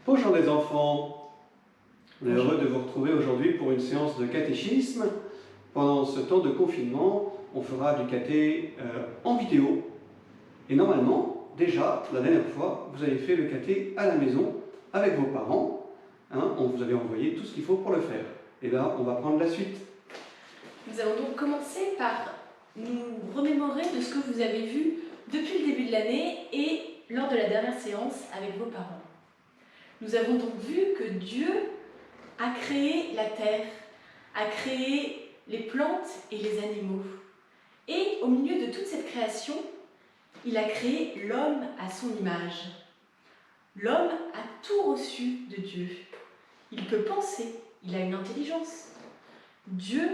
Bonjour les enfants, on est heureux de vous retrouver aujourd'hui pour une séance de catéchisme. Pendant ce temps de confinement, on fera du caté en vidéo. Et normalement, déjà, la dernière fois, vous avez fait le caté à la maison avec vos parents. On vous avait envoyé tout ce qu'il faut pour le faire. Et là, on va prendre la suite. Nous allons donc commencer par nous remémorer de ce que vous avez vu depuis le début de l'année et lors de la dernière séance avec vos parents. Nous avons donc vu que Dieu a créé la terre, a créé les plantes et les animaux. Et au milieu de toute cette création, il a créé l'homme à son image. L'homme a tout reçu de Dieu. Il peut penser, il a une intelligence. Dieu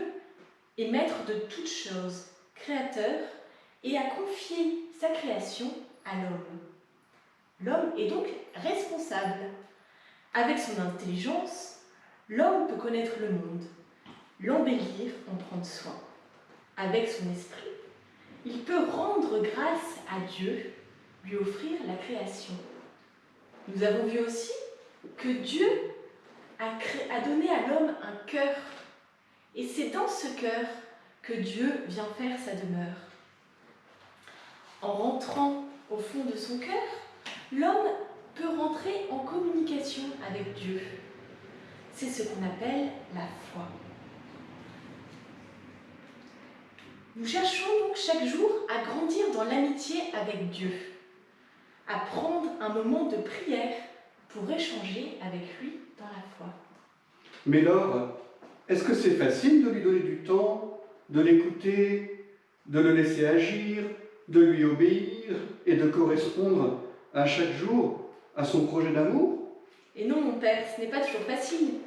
est maître de toutes choses, créateur, et a confié sa création à l'homme. L'homme est donc responsable. Avec son intelligence, l'homme peut connaître le monde, l'embellir, en prendre soin. Avec son esprit, il peut rendre grâce à Dieu, lui offrir la création. Nous avons vu aussi que Dieu a donné à l'homme un cœur. Et c'est dans ce cœur que Dieu vient faire sa demeure. En rentrant au fond de son cœur, l'homme peut rentrer en communication avec Dieu. C'est ce qu'on appelle la foi. Nous cherchons donc chaque jour à grandir dans l'amitié avec Dieu, à prendre un moment de prière pour échanger avec lui dans la foi. Mais Laure, est-ce que c'est facile de lui donner du temps, de l'écouter, de le laisser agir, de lui obéir et de correspondre à chaque jour à son projet d'amour? Et non, mon père, ce n'est pas toujours facile.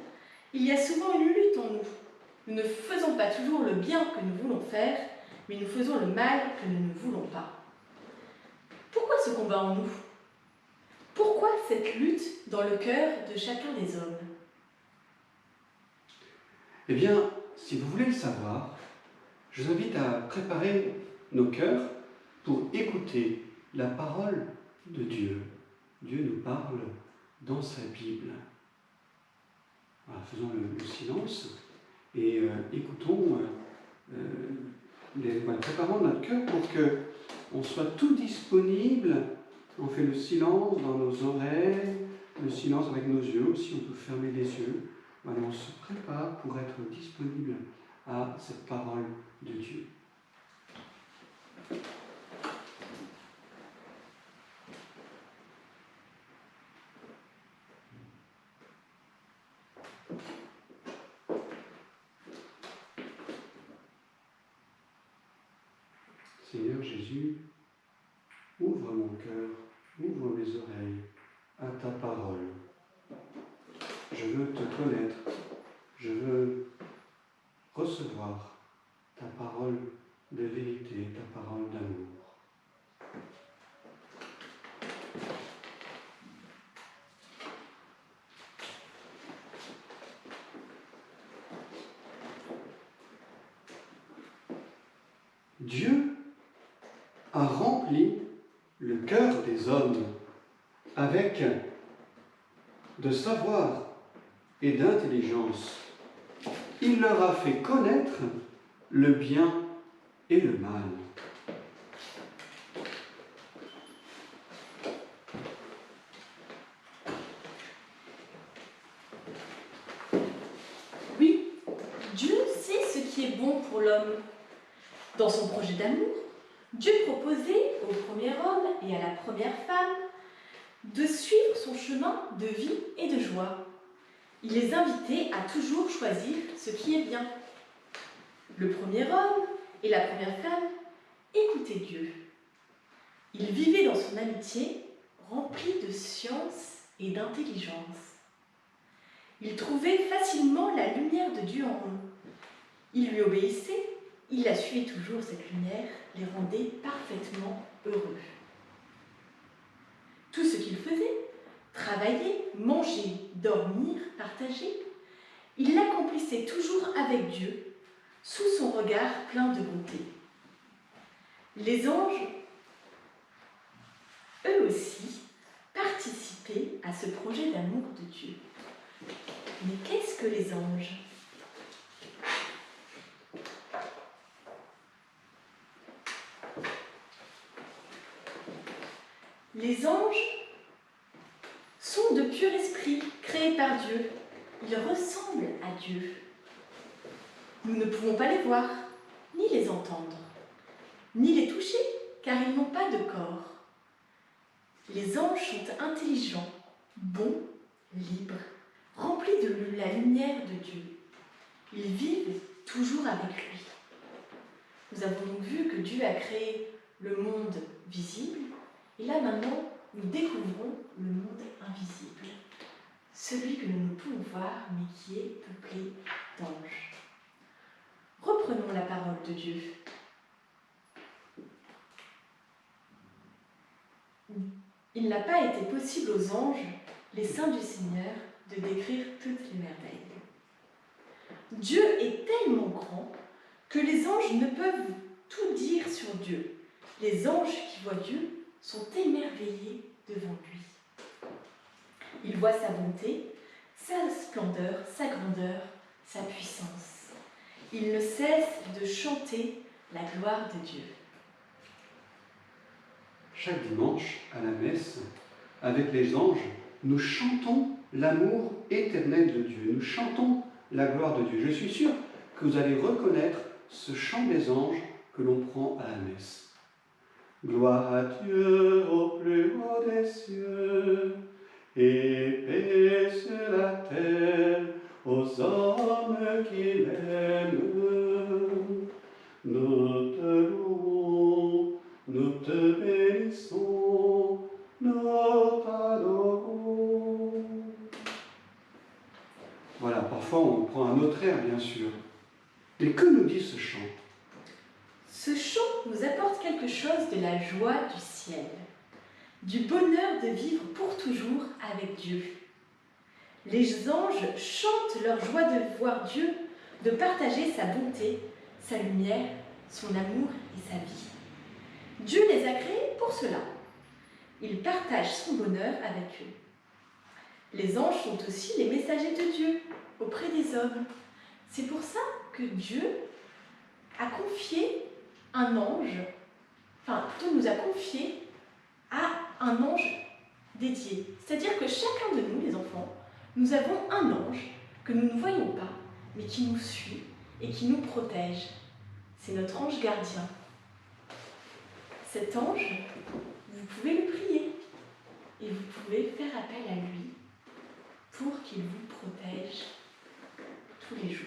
Il y a souvent une lutte en nous. Nous ne faisons pas toujours le bien que nous voulons faire, mais nous faisons le mal que nous ne voulons pas. Pourquoi ce combat en nous? Pourquoi cette lutte dans le cœur de chacun des hommes? Eh bien, si vous voulez le savoir, je vous invite à préparer nos cœurs pour écouter la parole de Dieu. Dieu nous parle dans sa Bible. Voilà, faisons le silence et écoutons, préparons notre cœur pour qu'on soit tout disponible. On fait le silence dans nos oreilles, le silence avec nos yeux aussi, on peut fermer les yeux. Voilà, on se prépare pour être disponible à cette parole de Dieu. Seigneur Jésus, ouvre mon cœur, ouvre mes oreilles à ta parole. Je veux te connaître, je veux recevoir ta parole de vérité, ta parole d'amour. Dieu a rempli le cœur des hommes avec de savoir et d'intelligence. Il leur a fait connaître le bien et le mal. Oui, Dieu sait ce qui est bon pour l'homme. Dans son projet d'amour, Dieu proposait au premier homme et à la première femme de suivre son chemin de vie et de joie. Il les invitait à toujours choisir ce qui est bien. Le premier homme et la première femme écoutaient Dieu. Ils vivaient dans son amitié remplie de science et d'intelligence. Ils trouvaient facilement la lumière de Dieu en eux. Ils lui obéissaient, il la suivait toujours, cette lumière les rendait parfaitement heureux. Tout ce qu'ils faisaient, travailler, manger, dormir, partager, ils l'accomplissaient toujours avec Dieu, sous son regard plein de bonté. Les anges, eux aussi, participent participer à ce projet d'amour de Dieu. Mais qu'est-ce que les anges ? Les anges sont de purs esprits créés par Dieu. Ils ressemblent à Dieu. Nous ne pouvons pas les voir, ni les entendre, ni les toucher, car ils n'ont pas de corps. Les anges sont intelligents, bons, libres, remplis de la lumière de Dieu. Ils vivent toujours avec lui. Nous avons donc vu que Dieu a créé le monde visible, et là maintenant, nous découvrons le monde invisible, celui que nous ne pouvons voir, mais qui est peuplé d'anges. Reprenons la parole de Dieu. Il n'a pas été possible aux anges, les saints du Seigneur, de décrire toutes les merveilles. Dieu est tellement grand que les anges ne peuvent tout dire sur Dieu. Les anges qui voient Dieu sont émerveillés devant lui. Ils voient sa bonté, sa splendeur, sa grandeur, sa puissance. Ils ne cessent de chanter la gloire de Dieu. Chaque dimanche, à la messe, avec les anges, nous chantons l'amour éternel de Dieu. Nous chantons la gloire de Dieu. Je suis sûr que vous allez reconnaître ce chant des anges que l'on prend à la messe. Gloire à Dieu au plus haut des cieux, et paix sur la terre aux hommes qui l'aiment. Nous te louons, nous te bénissons, nous t'adorons. Voilà, parfois on prend un autre air, bien sûr. Mais que nous dit ce chant ? Ce chant nous apporte quelque chose de la joie du ciel, du bonheur de vivre pour toujours avec Dieu. Les anges chantent leur joie de voir Dieu, de partager sa bonté, sa lumière, son amour et sa vie. Dieu les a créés pour cela. Ils partagent son bonheur avec eux. Les anges sont aussi les messagers de Dieu auprès des hommes. C'est pour ça que Dieu a confié un ange, enfin plutôt nous a confié à un ange dédié. C'est-à-dire que chacun de nous, les enfants, nous avons un ange que nous ne voyons pas, mais qui nous suit et qui nous protège. C'est notre ange gardien. Cet ange, vous pouvez le prier et vous pouvez faire appel à lui pour qu'il vous protège tous les jours.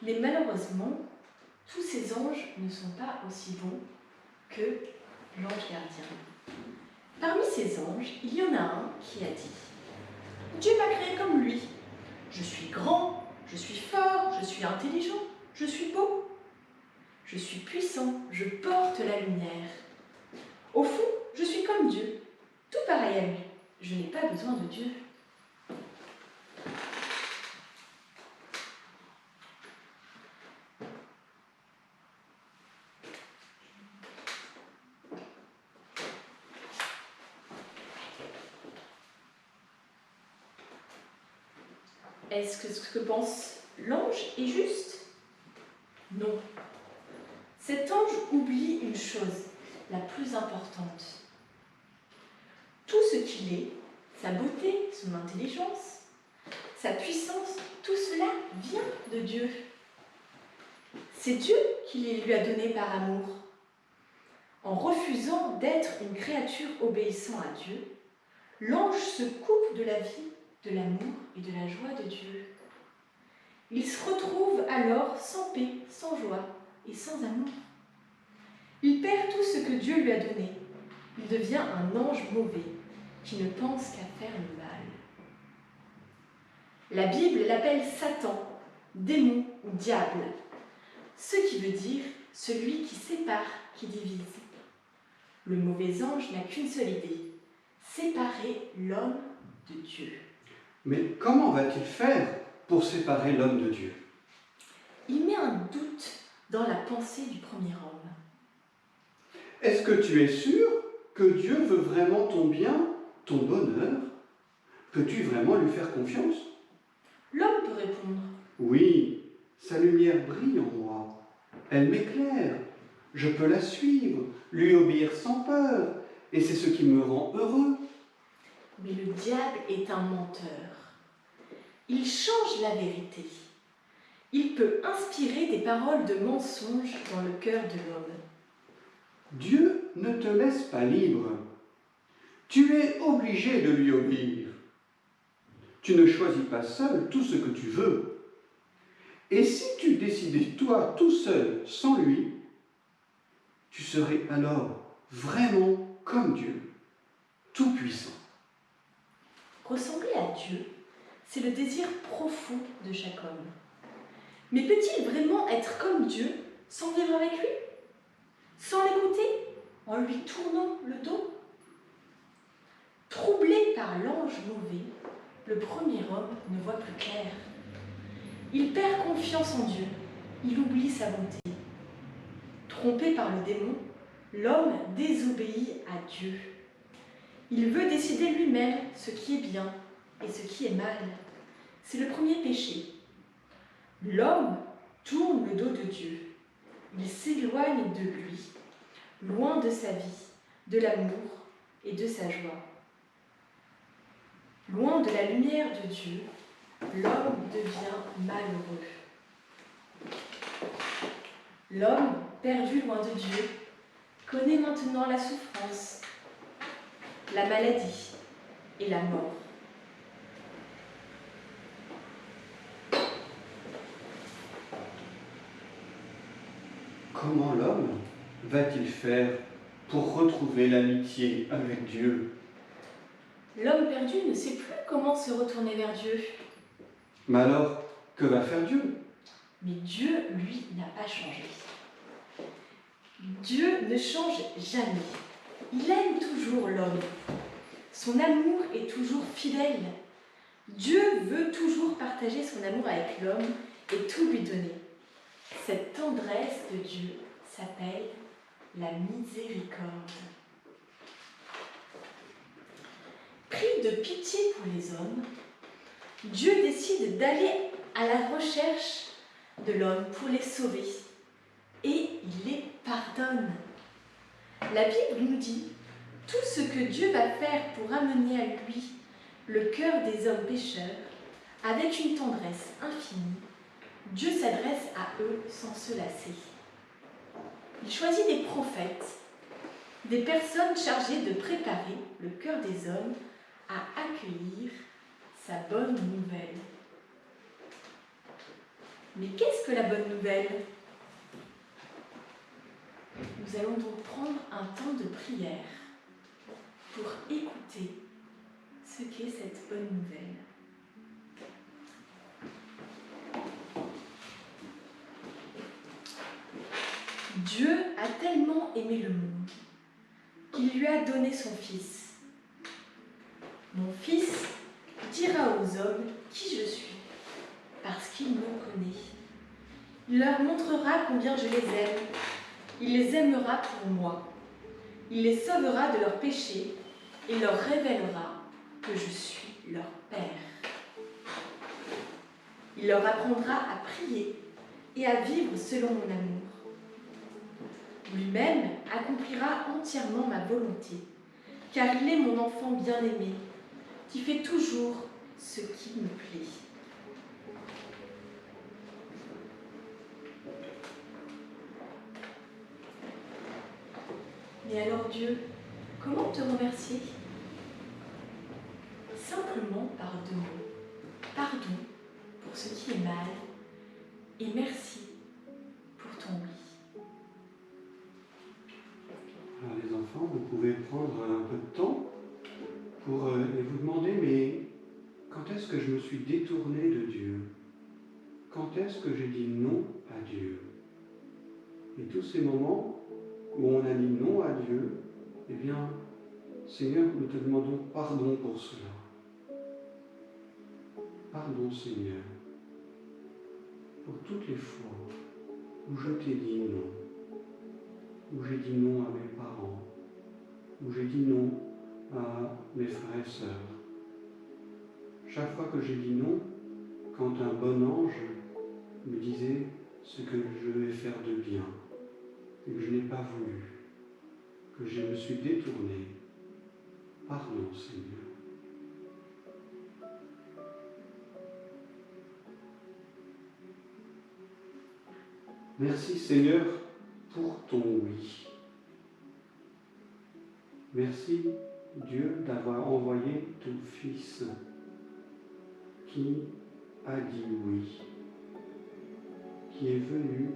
Mais malheureusement, tous ces anges ne sont pas aussi bons que l'ange gardien. Parmi ces anges, il y en a un qui a dit « Dieu m'a créé comme lui. Je suis grand, je suis fort, je suis intelligent, je suis beau. Je suis puissant, je porte la lumière. Au fond, je suis comme Dieu, tout pareil à lui. Je n'ai pas besoin de Dieu. » Est-ce que ce que pense l'ange est juste ? Non. Cet ange oublie une chose, la plus importante. Tout ce qu'il est, sa beauté, son intelligence, sa puissance, tout cela vient de Dieu. C'est Dieu qui les lui a donnés par amour. En refusant d'être une créature obéissant à Dieu, l'ange se coupe de la vie, de l'amour et de la joie de Dieu. Il se retrouve alors sans paix, sans joie et sans amour. Il perd tout ce que Dieu lui a donné. Il devient un ange mauvais qui ne pense qu'à faire le mal. La Bible l'appelle Satan, démon ou diable, ce qui veut dire celui qui sépare, qui divise. Le mauvais ange n'a qu'une seule idée, séparer l'homme de Dieu. Mais comment va-t-il faire pour séparer l'homme de Dieu? Il met un doute dans la pensée du premier homme. Est-ce que tu es sûr que Dieu veut vraiment ton bien, ton bonheur? Peux-tu vraiment lui faire confiance? L'homme peut répondre: Oui, sa lumière brille en moi. Elle m'éclaire. Je peux la suivre, lui obéir sans peur. Et c'est ce qui me rend heureux. mais le diable est un menteur. Il change la vérité. Il peut inspirer des paroles de mensonge dans le cœur de l'homme. Dieu ne te laisse pas libre. Tu es obligé de lui obéir. Tu ne choisis pas seul tout ce que tu veux. Et si tu décidais toi tout seul sans lui, tu serais alors vraiment comme Dieu, tout-puissant. Ressembler à Dieu, c'est le désir profond de chaque homme. Mais peut-il vraiment être comme Dieu sans vivre avec lui? Sans l'écouter? En lui tournant le dos? Troublé par l'ange mauvais, le premier homme ne voit plus clair. Il perd confiance en Dieu, il oublie sa bonté. Trompé par le démon, l'homme désobéit à Dieu. Il veut décider lui-même ce qui est bien et ce qui est mal. C'est le premier péché. L'homme tourne le dos de Dieu. Il s'éloigne de lui, loin de sa vie, de l'amour et de sa joie. Loin de la lumière de Dieu, l'homme devient malheureux. L'homme, perdu loin de Dieu, connaît maintenant la souffrance, la maladie et la mort. Comment l'homme va-t-il faire pour retrouver l'amitié avec Dieu? L'homme perdu ne sait plus comment se retourner vers Dieu. Mais alors, que va faire Dieu? Mais Dieu, lui, n'a pas changé. Dieu ne change jamais. Il aime toujours l'homme. Son amour est toujours fidèle. Dieu veut toujours partager son amour avec l'homme et tout lui donner. Cette tendresse de Dieu s'appelle la miséricorde. Pris de pitié pour les hommes, Dieu décide d'aller à la recherche de l'homme pour les sauver. Et il les pardonne. La Bible nous dit tout ce que Dieu va faire pour amener à lui le cœur des hommes pécheurs avec une tendresse infinie. Dieu s'adresse à eux sans se lasser. Il choisit des prophètes, des personnes chargées de préparer le cœur des hommes à accueillir sa bonne nouvelle. Mais qu'est-ce que la bonne nouvelle? Nous allons donc prendre un temps de prière pour écouter ce qu'est cette bonne nouvelle. Dieu a tellement aimé le monde qu'il lui a donné son Fils. Mon Fils dira aux hommes qui je suis, parce qu'il me connaît. Il leur montrera combien je les aime. Il les aimera pour moi. Il les sauvera de leurs péchés et leur révélera que je suis leur Père. Il leur apprendra à prier et à vivre selon mon amour. Lui-même accomplira entièrement ma volonté, car il est mon enfant bien-aimé, qui fait toujours ce qui me plaît. Mais alors Dieu, comment te remercier? Simplement par deux mots. Pardon pour ce qui est mal et merci pour ton oui. Alors les enfants, vous pouvez prendre un peu de temps pour vous demander, mais quand est-ce que je me suis détourné de Dieu? Quand est-ce que j'ai dit non à Dieu? Et tous ces moments où on a dit non à Dieu, eh bien, Seigneur, nous te demandons pardon pour cela. Pardon, Seigneur, pour toutes les fois où je t'ai dit non, où j'ai dit non à mes parents, où j'ai dit non à mes frères et sœurs. Chaque fois que j'ai dit non, quand un bon ange me disait ce que je vais faire de bien, et que je n'ai pas voulu, que je me suis détourné, pardon, Seigneur. Merci, Seigneur, pour ton oui. Merci, Dieu, d'avoir envoyé ton Fils qui a dit oui, qui est venu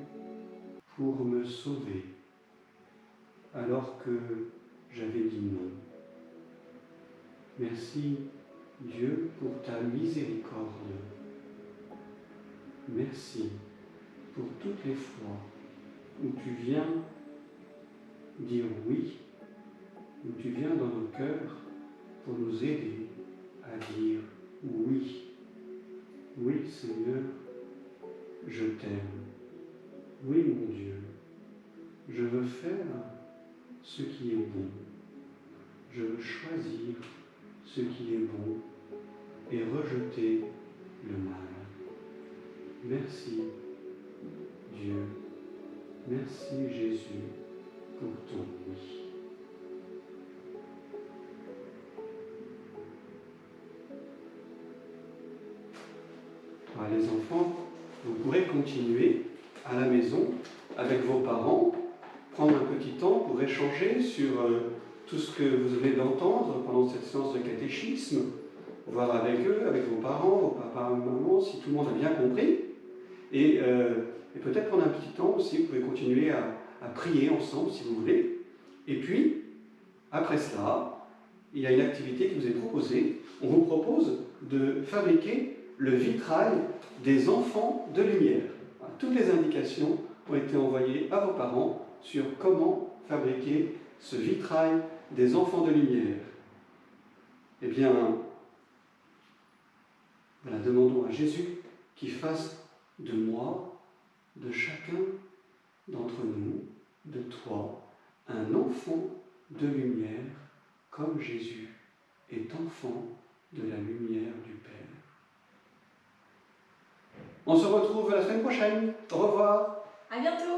pour me sauver alors que j'avais dit non. Merci, Dieu, pour ta miséricorde. Merci pour toutes les fois où tu viens dire oui, où tu viens dans nos cœurs pour nous aider à dire oui. Oui, Seigneur, je t'aime. Oui, mon Dieu, je veux faire ce qui est bon. Je veux choisir ce qui est bon et rejeter le mal. Merci, Dieu. Merci, Jésus, pour ton oui. Les enfants, vous pourrez continuer à la maison avec vos parents, prendre un petit temps pour échanger sur tout ce que vous venez d'entendre pendant cette séance de catéchisme, voir avec eux, avec vos parents, vos papas, maman, si tout le monde a bien compris. Et peut-être prendre un petit temps aussi, vous pouvez continuer à prier ensemble si vous voulez. Et puis, après cela, il y a une activité qui vous est proposée. On vous propose de fabriquer le vitrail des enfants de lumière. Toutes les indications ont été envoyées à vos parents sur comment fabriquer ce vitrail des enfants de lumière. Eh bien, voilà, demandons à Jésus qu'il fasse de moi, de chacun d'entre nous, de toi, un enfant de lumière, comme Jésus est enfant de la lumière du Père. On se retrouve la semaine prochaine. Au revoir. À bientôt.